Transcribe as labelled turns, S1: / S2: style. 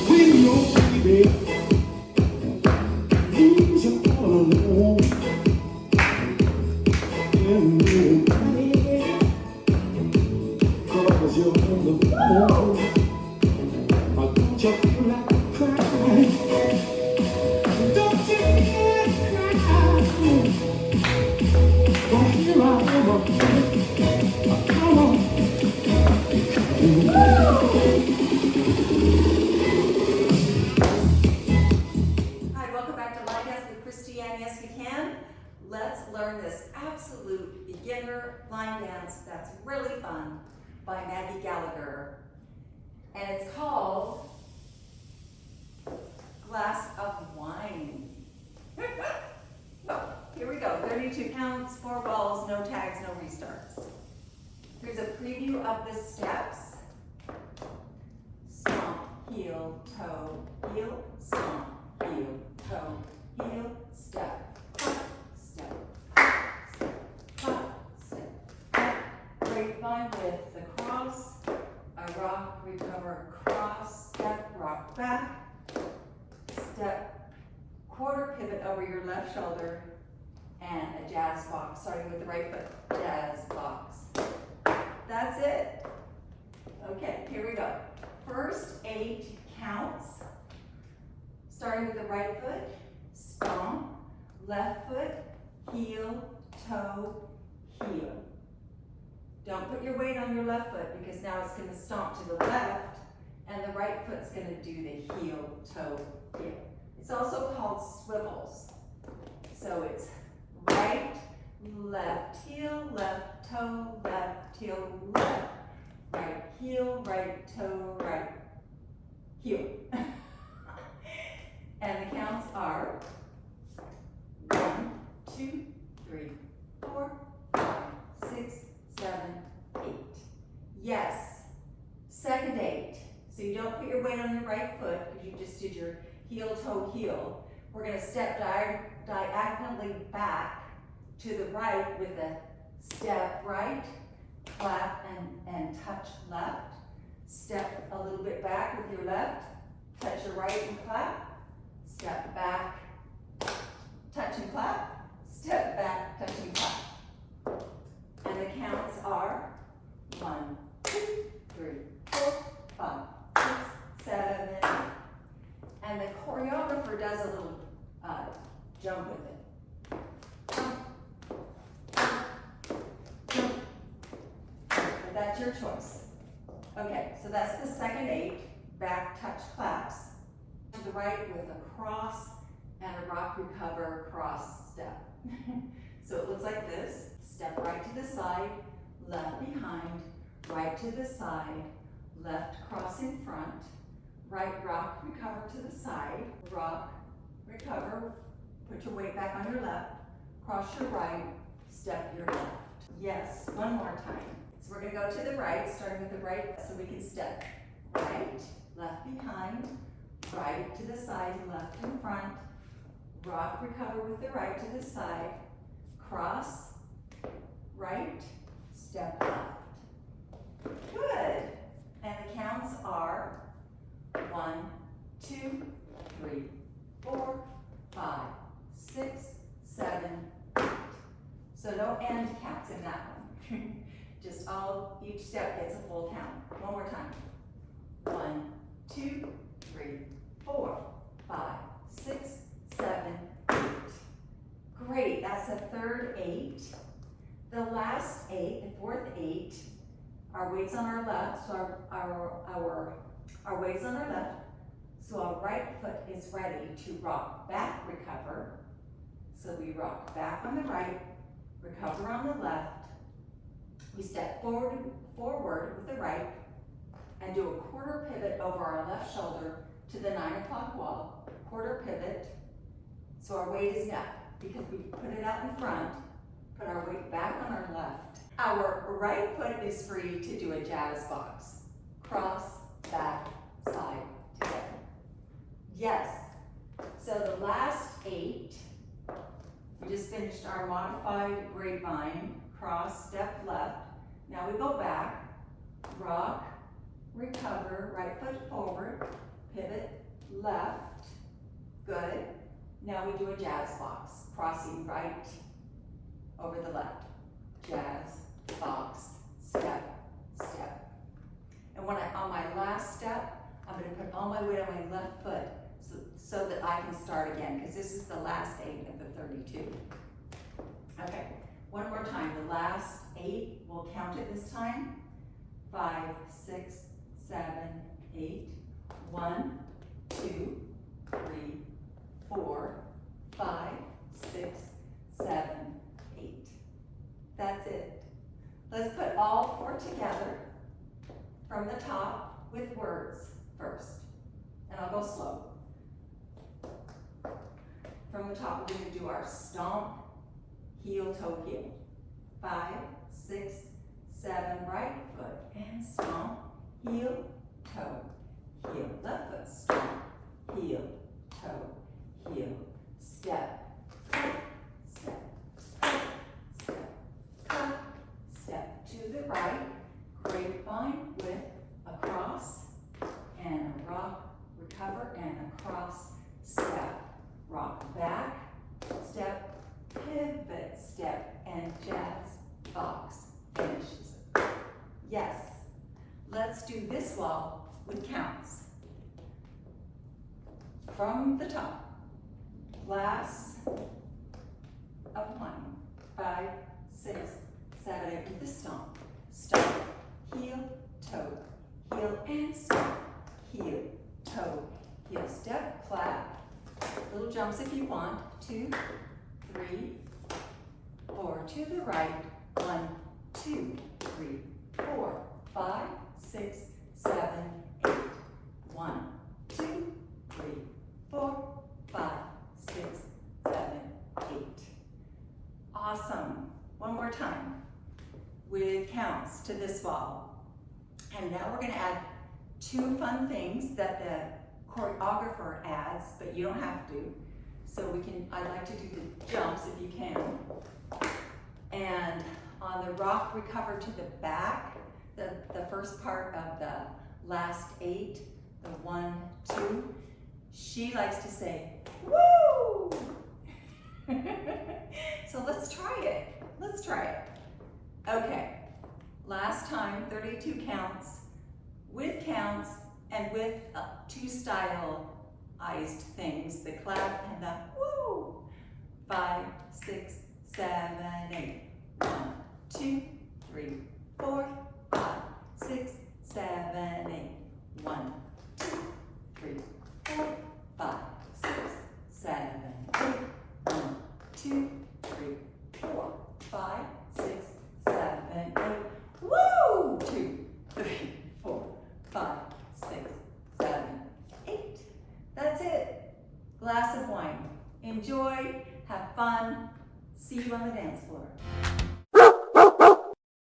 S1: When your baby leaves you all alone, and you're crying 'cause you're on the phone. Don't you feel like crying? Don't you feel like crying? Well, here I am again. Come on.
S2: Hi, welcome back to Line Dance with Christiane. Yes, we can. Let's learn this absolute beginner line dance that's really fun by Maggie Gallagher. And it's called Glass of Wine. Here we go. 32 counts, 4 balls, no tags, no restarts. Here's a preview of the steps. Stomp, heel, toe, heel, stomp, heel, toe, heel, step, clap, step, clap, step, clap, step, clap. Grapevine with the cross, a rock, recover, cross, step, rock back, step, quarter pivot over your left shoulder, and a jazz box, starting with the right foot, jazz box. That's it. Okay, here we go. First 8 counts, starting with the right foot, stomp, left foot, heel, toe, heel. Don't put your weight on your left foot because now it's going to stomp to the left and the right foot's going to do the heel, toe, heel. It's also called swivels. So it's right, left, heel, left, toe, left, heel, left. Right heel, right toe, right heel. And the counts are 1, 2, 3, 4, 5, 6, 7, 8. Yes. Second 8. So you don't put your weight on your right foot because you just did your heel, toe, heel. We're going to step diagonally back to the right with a step right, clap and touch left. Step a little bit back with your left, touch your right and clap. Step back, touch and clap. Step back, touch and clap. And the counts are 1, 2, 3, 4, 5, 6, 7, 8. And the choreographer does a little jump with it. That's your choice. Okay, so that's the second 8, back touch claps. To the right with a cross and a rock recover cross step. So it looks like this. Step right to the side, left behind, right to the side, left cross in front, right rock recover to the side, rock recover, put your weight back on your left, cross your right, step your left. Yes, one more time. So we're going to go to the right, starting with the right, so we can step right, left behind, right to the side, left in front, rock, recover with the right to the side, cross, right, step left. Good. And the counts are 1, 2, 3, 4, 5, 6, 7, 8. So no end counts in that one. Just each step gets a full count. One more time. 1, 2, 3, 4, 5, 6, 7, 8. Great, that's the third 8. The last 8, the fourth 8, our weight's on our left, so our weight is on our left, so our right foot is ready to rock back, recover. So we rock back on the right, recover on the left. We step forward with the right and do a quarter pivot over our left shoulder to the 9 o'clock wall. Quarter pivot, so our weight is up because we put it out in front, put our weight back on our left. Our right foot is free to do a jazz box. Cross, back, side, together. Yes. So the last 8, We just finished our modified grapevine, cross, step left. Now we go back, rock, recover, right foot forward, pivot, left, good. Now we do a jazz box, crossing right over the left. Jazz, box, step, step. And when on my last step, I'm gonna put all my weight on my left foot so that I can start again, because this is the last 8 of the 32. Okay, one more time, the last 8, we'll count it this time. 5, 6, 7, 8, 1, 2, 3, 4, 5, 6, 7, 8. That's it. Let's put all 4 together from the top with words first. And I'll go slow. From the top, we're going to do our stomp, heel, toe, heel. 5, 6, 7, right foot, and stomp, heel, toe, heel. Left foot, stomp, heel, toe, heel. Step, step, step, step to the right. Grapevine with a cross and a rock, recover, and a cross, step, rock back, step, pivot, step, and jazz, box, finishes it. Yes, let's do this wall with counts. From the top, glass of 1, 5, 6, 7, 8 with the stomp, stomp, heel, toe, heel, and stomp, heel, toe, heel, step, clap, little jumps if you want, 2, 3, 4, to the right, 1, 2, 3, 4, 5, 6, 7, 8, 1, 2, 3, 4, 5, 6, 7, 8. Awesome. One more time with counts to this wall. And now we're going to add 2 fun things that the choreographer adds, but you don't have to. So I like to do the jumps if you can. And on the rock recover to the back, the first part of the last 8, the 1, 2, she likes to say, woo! So let's try it. Let's try it. Okay, last time, 32 counts, with counts and with 2 stylized things, the clap and the woo. 5, 6, 7, 8. 1, 2, 3, 4, 5, 6, 7, 8. 1, 2, 3, 4, 5, 6, 7, 8. 1, 2, 3, 4, 5, 6, 7, 8. Woo! 2, 3, 4, 5, 6, 7, 8. That's it. Glass of wine. Enjoy, have fun. See you on the dance floor.